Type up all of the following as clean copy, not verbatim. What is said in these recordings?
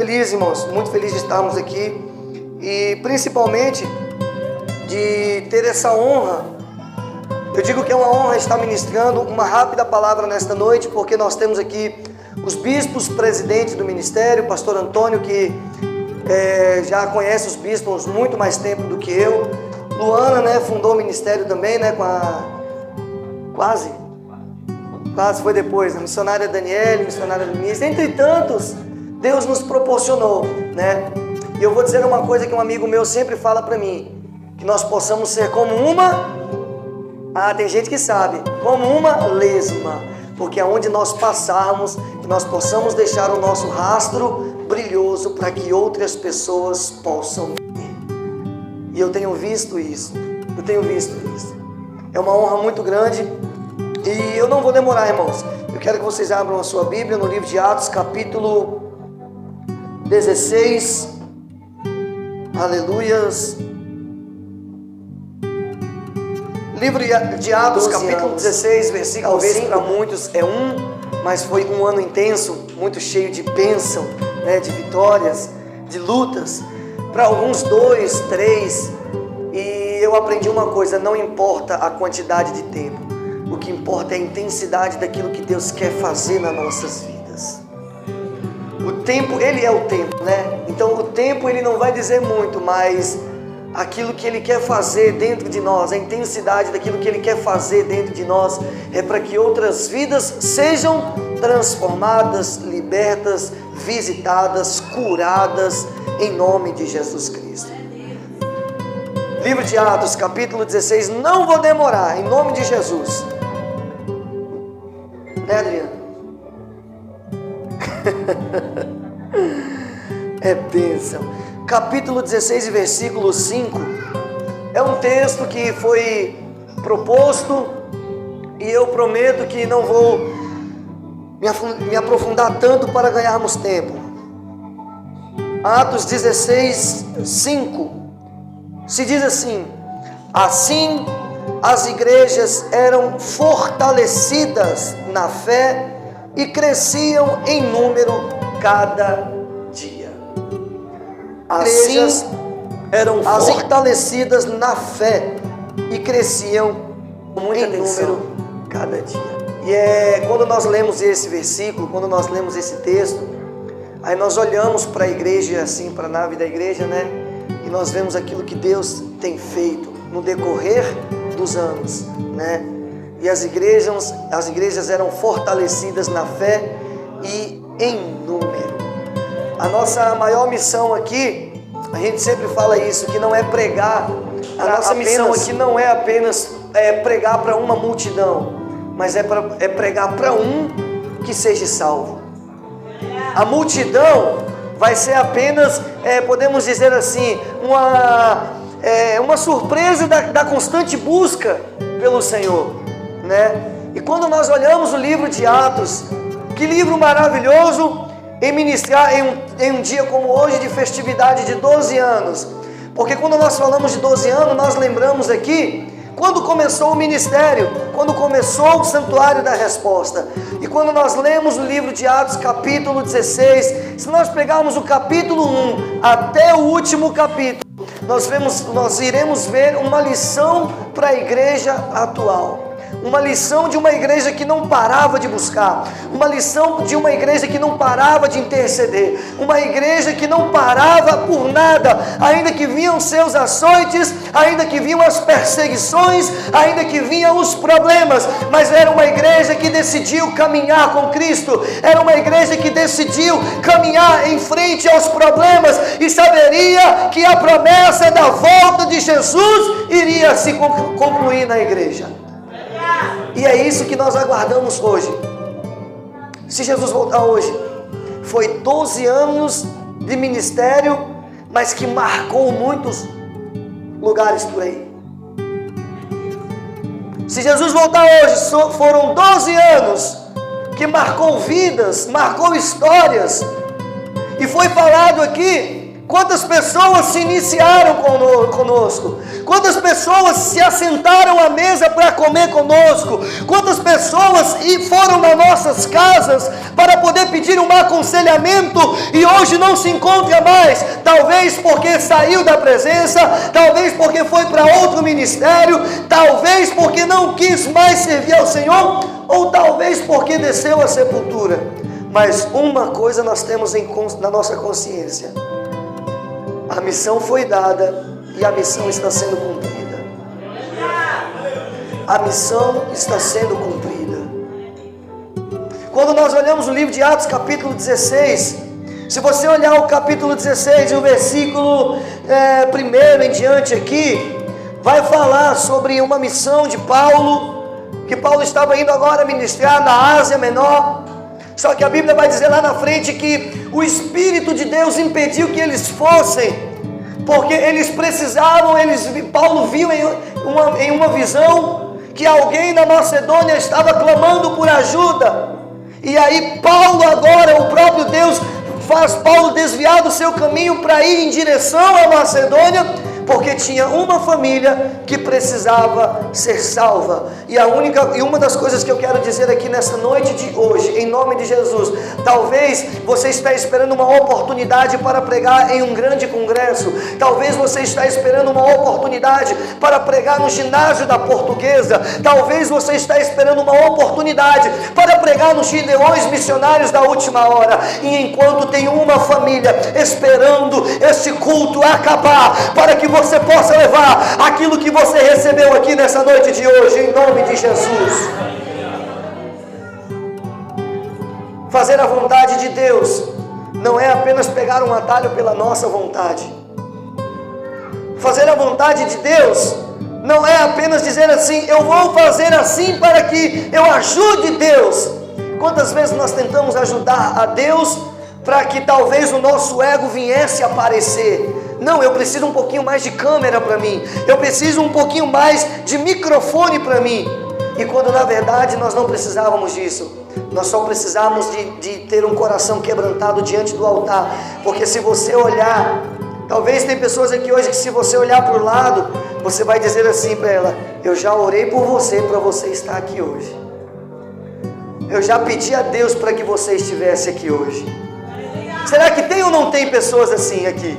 Feliz, irmãos, muito feliz de estarmos aqui e principalmente de ter essa honra. Eu digo que é uma honra estar ministrando uma rápida palavra nesta noite, porque nós temos aqui os bispos presidentes do ministério, pastor Antônio, que já conhece os bispos muito mais tempo do que eu. Luana, né, fundou o ministério também, né, com a... Quase foi depois, a missionária Daniele, missionária Denise, entre tantos, Deus nos proporcionou, né? E eu vou dizer uma coisa que um amigo meu sempre fala para mim, que nós possamos ser como tem gente que sabe, como uma lesma, porque aonde nós passarmos, que nós possamos deixar o nosso rastro brilhoso para que outras pessoas possam ver. E eu tenho visto isso, É uma honra muito grande. E eu não vou demorar, irmãos. Eu quero que vocês abram a sua Bíblia no livro de Atos, capítulo 16. Aleluias. Livro de Atos, capítulo 16, versículo 5. Talvez para muitos mas foi um ano intenso, muito cheio de bênção, né, de vitórias, de lutas. Para alguns 2, 3. E eu aprendi uma coisa: não importa a quantidade de tempo. O que importa é a intensidade daquilo que Deus quer fazer nas nossas vidas. O tempo, Ele é o tempo, né? Então o tempo, Ele não vai dizer muito, mas aquilo que Ele quer fazer dentro de nós, a intensidade daquilo que Ele quer fazer dentro de nós, é para que outras vidas sejam transformadas, libertas, visitadas, curadas, em nome de Jesus Cristo. Livro de Atos, capítulo 16, não vou demorar, em nome de Jesus. Né, Adriano? É bênção. Capítulo 16 e versículo 5. É um texto que foi proposto e eu prometo que não vou me aprofundar tanto para ganharmos tempo. Atos 16, 5. Se diz assim: assim as igrejas eram fortalecidas na fé e cresciam em número cada dia. Assim eram fortalecidas na fé e cresciam em número cada dia. E quando nós lemos esse versículo, quando nós lemos esse texto, aí nós olhamos para a igreja, assim, para a nave da igreja, né? E nós vemos aquilo que Deus tem feito no decorrer dos anos, né? E as igrejas eram fortalecidas na fé e em número. A nossa maior missão aqui, a gente sempre fala isso, que não é pregar. A nossa missão aqui não é apenas pregar para uma multidão, mas é pregar para um que seja salvo. A multidão vai ser apenas, podemos dizer assim, uma surpresa da constante busca pelo Senhor, né? E quando nós olhamos o livro de Atos, que livro maravilhoso em ministrar em um dia como hoje de festividade de 12 anos. Porque quando nós falamos de 12 anos, nós lembramos aqui quando começou o ministério, quando começou o Santuário da Resposta. E quando nós lemos o livro de Atos, capítulo 16, se nós pegarmos o capítulo 1 até o último capítulo, nós iremos ver uma lição para a igreja atual. Uma lição de uma igreja que não parava de buscar, uma lição de uma igreja que não parava de interceder, uma igreja que não parava por nada, ainda que vinham seus açoites, ainda que vinham as perseguições, ainda que vinham os problemas, mas era uma igreja que decidiu caminhar com Cristo, era uma igreja que decidiu caminhar em frente aos problemas e saberia que a promessa da volta de Jesus iria se concluir na igreja. E é isso que nós aguardamos hoje. Se Jesus voltar hoje, foi 12 anos de ministério, mas que marcou muitos lugares por aí. Se Jesus voltar hoje, foram 12 anos que marcou vidas, marcou histórias. E foi falado aqui Quantas pessoas se iniciaram conosco? Quantas pessoas se assentaram à mesa para comer conosco? Quantas pessoas foram nas nossas casas para poder pedir um aconselhamento e hoje não se encontra mais? Talvez porque saiu da presença, talvez porque foi para outro ministério, talvez porque não quis mais servir ao Senhor, ou talvez porque desceu à sepultura. Mas uma coisa nós temos na nossa consciência: a missão foi dada e a missão está sendo cumprida. A missão está sendo cumprida. Quando nós olhamos o livro de Atos capítulo 16, se você olhar o capítulo 16 e o versículo 1 em diante aqui, vai falar sobre uma missão de Paulo, que Paulo estava indo agora ministrar na Ásia Menor. Só que a Bíblia vai dizer lá na frente que o Espírito de Deus impediu que eles fossem, porque eles precisavam, Paulo viu em uma visão que alguém na Macedônia estava clamando por ajuda. E aí Paulo agora, o próprio Deus faz Paulo desviar do seu caminho para ir em direção à Macedônia, porque tinha uma família que precisava ser salva. E uma das coisas que eu quero dizer aqui nessa noite de hoje, em nome de Jesus, talvez você está esperando uma oportunidade para pregar em um grande congresso, talvez você está esperando uma oportunidade para pregar no ginásio da Portuguesa, talvez você está esperando uma oportunidade para pregar nos gideões missionários da última hora, e enquanto tem uma família esperando esse culto acabar, para que você possa levar aquilo que você recebeu aqui nessa noite de hoje, em nome de Jesus. Fazer a vontade de Deus não é apenas pegar um atalho pela nossa vontade. Fazer a vontade de Deus não é apenas dizer assim: eu vou fazer assim para que eu ajude Deus. Quantas vezes nós tentamos ajudar a Deus para que talvez o nosso ego viesse a aparecer? Não, eu preciso um pouquinho mais de câmera para mim, eu preciso um pouquinho mais de microfone para mim. E quando na verdade nós não precisávamos disso, nós só precisávamos de ter um coração quebrantado diante do altar. Porque se você olhar, talvez tem pessoas aqui hoje que se você olhar para o lado, você vai dizer assim para ela: eu já orei por você para você estar aqui hoje, eu já pedi a Deus para que você estivesse aqui hoje. Será que tem ou não tem pessoas assim aqui?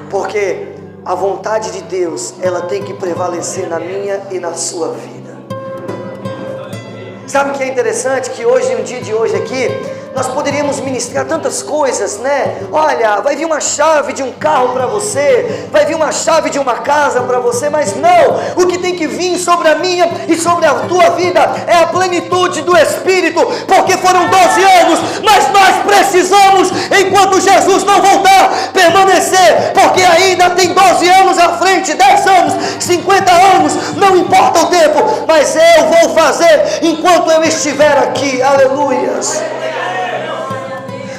Porque a vontade de Deus, ela tem que prevalecer na minha e na sua vida. Sabe o que é interessante? Que hoje, no dia de hoje aqui, nós poderíamos ministrar tantas coisas, né? Olha, vai vir uma chave de um carro para você, vai vir uma chave de uma casa para você, mas não, o que tem que vir sobre a minha e sobre a tua vida é a plenitude do Espírito, porque foram 12 anos, mas nós precisamos, enquanto Jesus não voltar, permanecer, porque ainda tem 12 anos à frente, 10 anos, 50 anos, não importa o tempo, mas eu vou fazer enquanto eu estiver aqui, aleluias.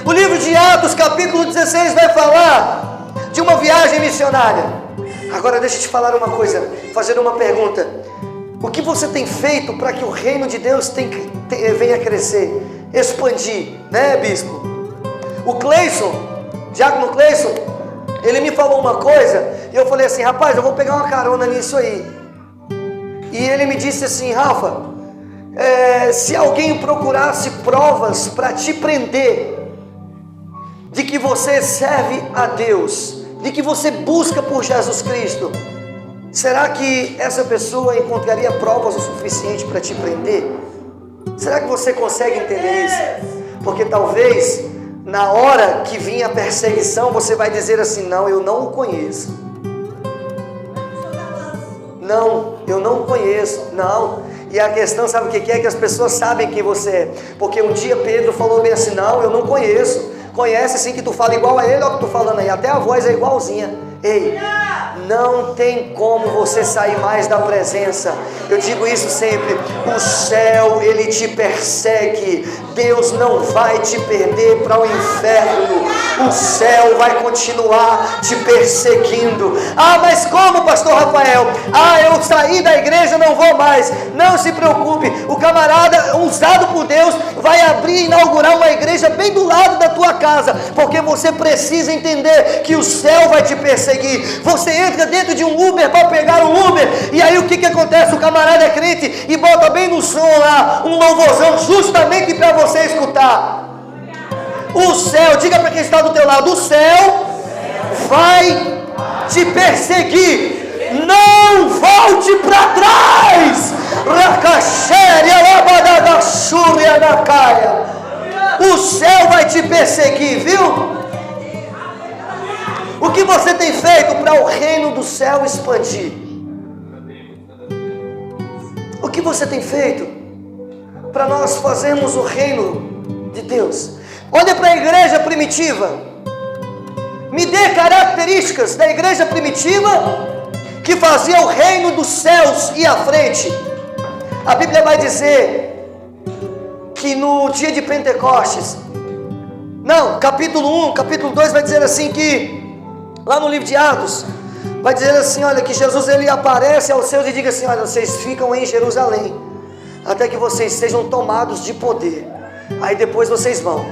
O livro de Atos, capítulo 16, vai falar de uma viagem missionária. Agora deixa eu te falar uma coisa, fazer uma pergunta. O que você tem feito para que o reino de Deus venha crescer, expandir, né, bispo? O Cleison, Diácono Cleison, ele me falou uma coisa, e eu falei assim: rapaz, eu vou pegar uma carona nisso aí. E ele me disse assim: Rafa, se alguém procurasse provas para te prender, de que você serve a Deus, de que você busca por Jesus Cristo, será que essa pessoa encontraria provas o suficiente para te prender? Será que você consegue entender isso? Porque talvez na hora que vinha a perseguição, você vai dizer assim: não, eu não o conheço. Não, eu não o conheço. Não. E a questão, sabe o que é? Que as pessoas sabem quem você é. Porque um dia Pedro falou bem assim: não, eu não conheço. Conhece sim, que tu fala igual a ele, olha o que tu falando aí, até a voz é igualzinha. Ei, não tem como você sair mais da presença. Eu digo isso sempre: o céu, ele te persegue. Deus não vai te perder para o inferno. o céu vai continuar te perseguindo. Ah, mas como, pastor Rafael? Ah, eu saí da igreja, não vou mais. Não se preocupe, o camarada usado por Deus vai abrir e inaugurar uma igreja bem do lado da tua casa, porque você precisa entender que o céu vai te perseguir. Você entra dentro de um Uber para pegar o Uber, e aí o que acontece? O camarada é crente e bota bem no som lá um louvorzão justamente para você escutar. O céu, diga para quem está do teu lado, o céu vai te perseguir. Não volte para trás. O céu vai te perseguir, viu? O que você tem feito para o reino do céu expandir? O que você tem feito para nós fazermos o reino de Deus? Olha para a igreja primitiva. Me dê características da igreja primitiva que fazia o reino dos céus ir à frente. A Bíblia vai dizer que no dia de Pentecostes, capítulo 1, capítulo 2 vai dizer assim que, lá no livro de Atos, vai dizer assim, olha, que Jesus ele aparece aos seus e diga assim, olha, vocês ficam em Jerusalém, até que vocês sejam tomados de poder, aí depois vocês vão.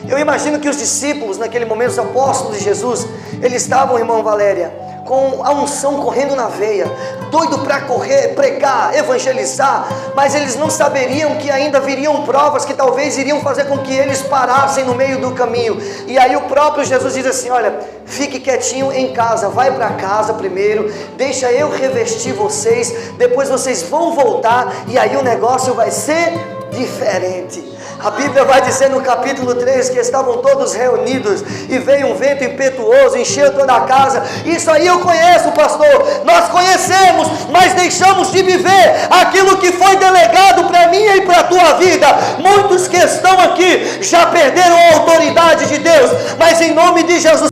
Eu imagino que os discípulos, naquele momento, os apóstolos de Jesus, eles estavam, irmão Valéria, com a unção correndo na veia, doido para correr, pregar, evangelizar, mas eles não saberiam que ainda viriam provas que talvez iriam fazer com que eles parassem no meio do caminho. E aí o próprio Jesus diz assim, olha, fique quietinho em casa, vai para casa primeiro, deixa eu revestir vocês, depois vocês vão voltar e aí o negócio vai ser diferente. A Bíblia vai dizer no capítulo 3 que estavam todos reunidos e veio um vento impetuoso, encheu toda a casa. Isso aí eu conheço, pastor. Nós conhecemos, mas deixamos de viver aquilo que foi delegado para mim e para a tua vida. Muitos que estão aqui já perderam a autoridade de Deus, mas em nome de Jesus